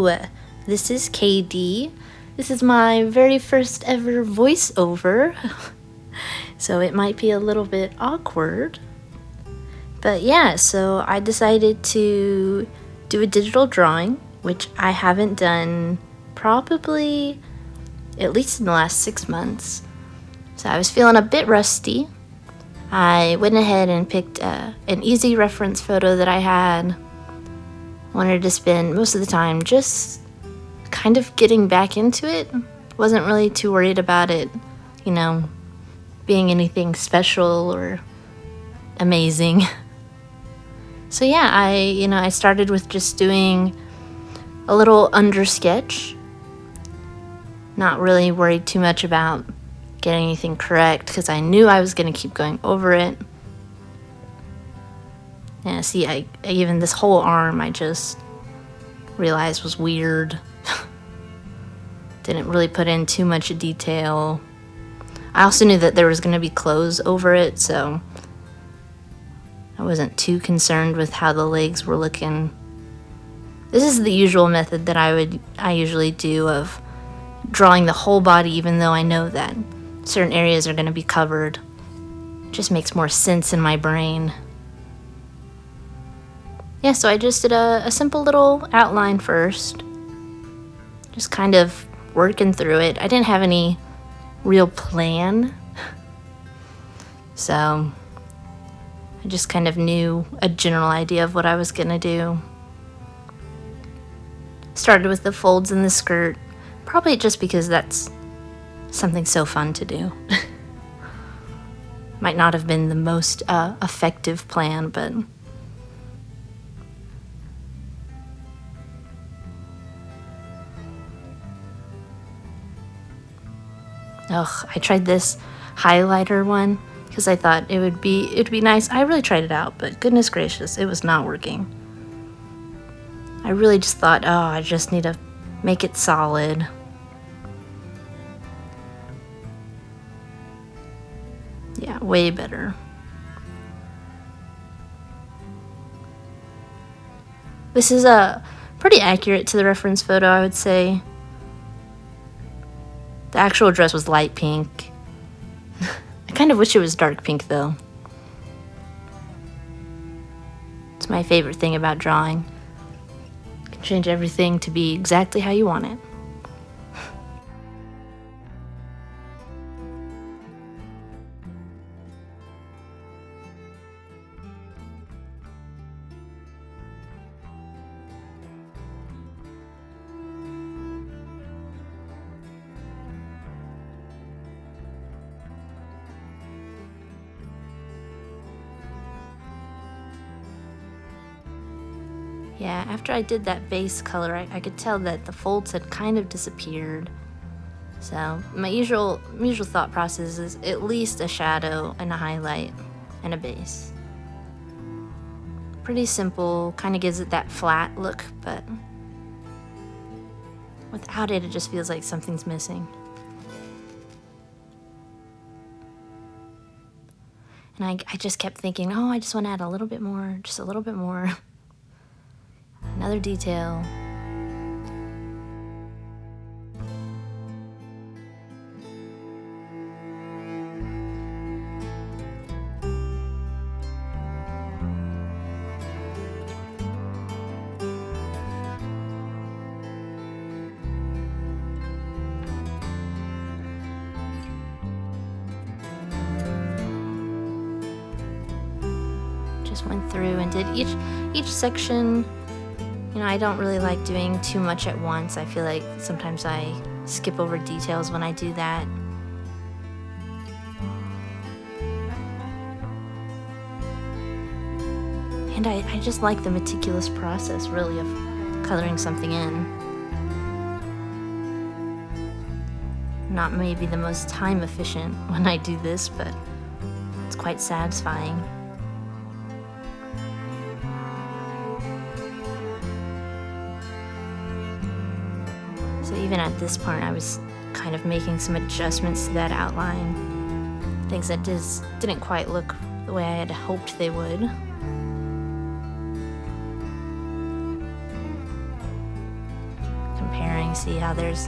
Hello, this is KD. This is my very first ever voiceover, so it might be a little bit awkward. But yeah, so I decided to do a digital drawing, which I haven't done probably at least in the last 6 months. So I was feeling a bit rusty. I went ahead and picked an easy reference photo that I had. Wanted to spend most of the time just kind of getting back into it. Wasn't really too worried about it, being anything special or amazing. So yeah, I started with just doing a little under sketch. Not really worried too much about getting anything correct because I knew I was going to keep going over it. Yeah, see, I even this whole arm I just realized was weird. Didn't really put in too much detail. I also knew that there was going to be clothes over it, so I wasn't too concerned with how the legs were looking. This is the usual method that I usually do of drawing the whole body, even though I know that certain areas are going to be covered. It just makes more sense in my brain. Yeah, so I just did a simple little outline first. Just kind of working through it. I didn't have any real plan. So I just kind of knew a general idea of what I was going to do. Started with the folds in the skirt. Probably just because that's something so fun to do. Might not have been the most effective plan, but I tried this highlighter one because I thought it'd be nice. I really tried it out, but goodness gracious, it was not working. I really just thought, I just need to make it solid. Yeah, way better. This is pretty accurate to the reference photo, I would say. The actual dress was light pink. I kind of wish it was dark pink though. It's my favorite thing about drawing. You can change everything to be exactly how you want it. Yeah, after I did that base color, I could tell that the folds had kind of disappeared. So my usual thought process is at least a shadow and a highlight and a base. Pretty simple, kind of gives it that flat look, but without it, it just feels like something's missing. And I just kept thinking, I just want to add a little bit more, just a little bit more. Another detail. Just went through and did each section. I don't really like doing too much at once. I feel like sometimes I skip over details when I do that. And I just like the meticulous process, really, of coloring something in. Not maybe the most time efficient when I do this, but it's quite satisfying. So even at this point, I was kind of making some adjustments to that outline. Things that just didn't quite look the way I had hoped they would. can see how there's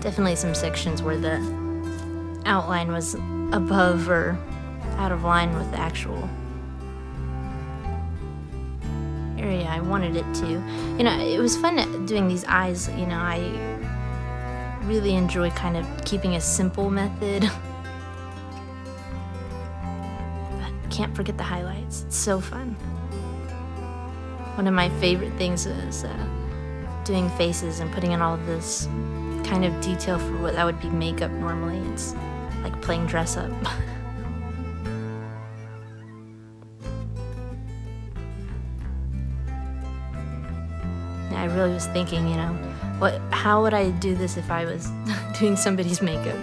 definitely some sections where the outline was above or out of line with the actual area I wanted it to. You know, it was fun doing these eyes. You know, I really enjoy kind of keeping a simple method. But can't forget the highlights. It's so fun. One of my favorite things is doing faces and putting in all this kind of detail for what that would be makeup normally. It's like playing dress up. I really was thinking, you know, how would I do this if I was doing somebody's makeup?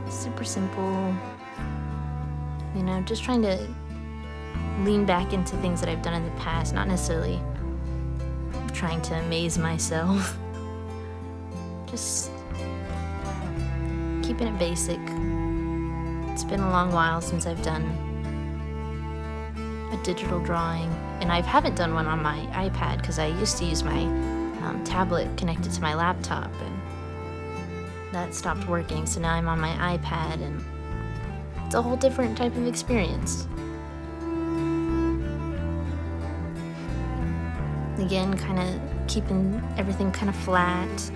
Super simple, you know, just trying to lean back into things that I've done in the past, not necessarily trying to amaze myself. Just keeping it basic. It's been a long while since I've done a digital drawing, and I haven't done one on my iPad because I used to use my tablet connected to my laptop, and that stopped working, so now I'm on my iPad, and it's a whole different type of experience. Again, kind of keeping everything kind of flat,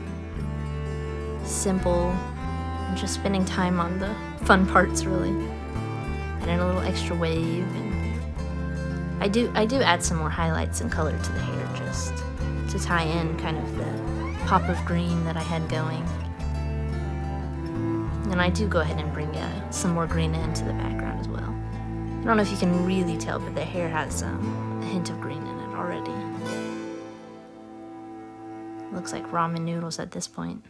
simple, and just spending time on the fun parts, really. Adding a little extra wave, and I do add some more highlights and color to the hair just to tie in kind of the pop of green that I had going. And I do go ahead and bring some more green into the background as well. I don't know if you can really tell, but the hair has a hint of green in it already. Looks like ramen noodles at this point.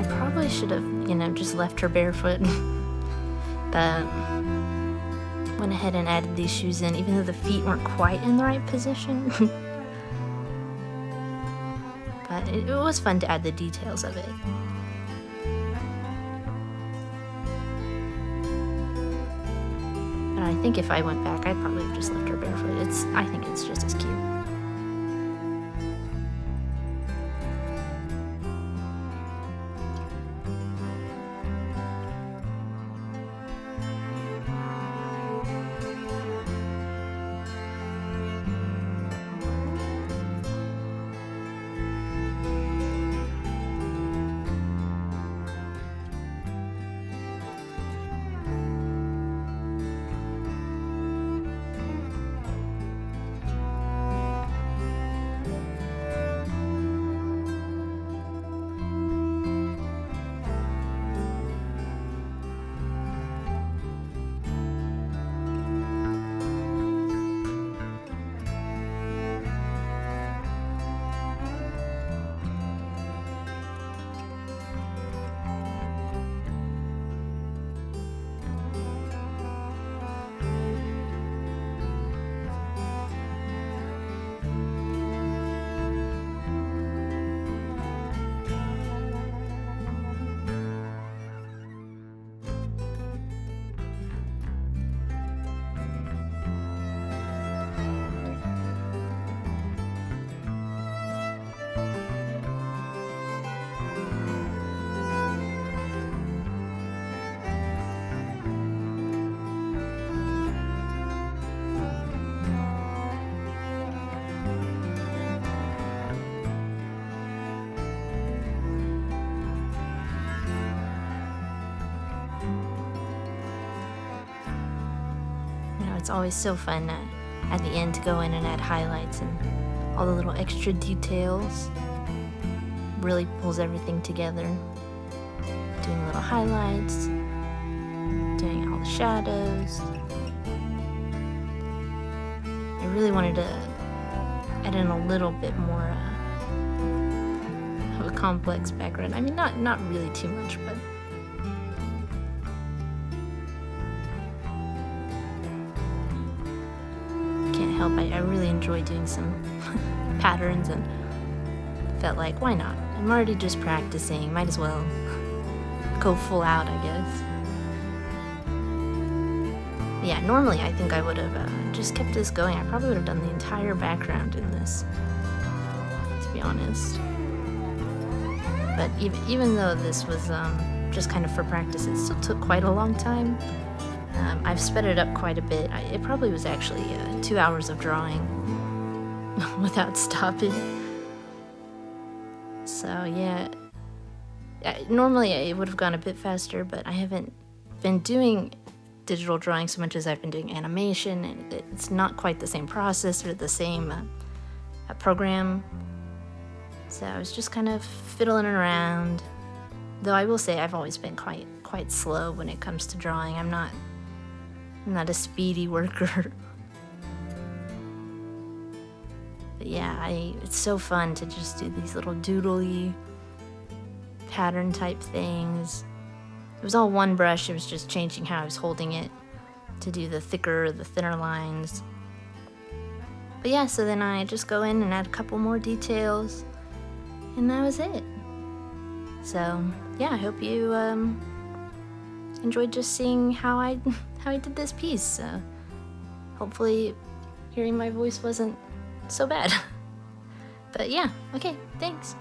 Probably should have, you know, just left her barefoot, but went ahead and added these shoes in, even though the feet weren't quite in the right position. But it was fun to add the details of it. But I think if I went back, I'd probably have just left her barefoot. I think it's just as cute. It's always so fun at the end to go in and add highlights and all the little extra details. Really pulls everything together. doing little highlights, doing all the shadows. I really wanted to add in a little bit more of a complex background. I mean, not really too much, but can't help. I really enjoy doing some patterns and felt like, why not? I'm already just practicing, might as well go full out, I guess. Yeah, normally I think I would have just kept this going. I probably would have done the entire background in this, to be honest. But even though this was just kind of for practice, it still took quite a long time. I've sped it up quite a bit. It probably was actually 2 hours of drawing without stopping. So yeah, normally it would have gone a bit faster, but I haven't been doing digital drawing so much as I've been doing animation, and it's not quite the same process or the same program. So I was just kind of fiddling around. Though I will say I've always been quite slow when it comes to drawing. I'm not a speedy worker. But yeah, it's so fun to just do these little doodly pattern type things. It was all one brush. It was just changing how I was holding it to do the thicker or the thinner lines. But yeah, so then I just go in and add a couple more details, and that was it. So yeah, I hope you enjoyed just seeing how I did this piece. Hopefully hearing my voice wasn't so bad. But yeah, okay, thanks.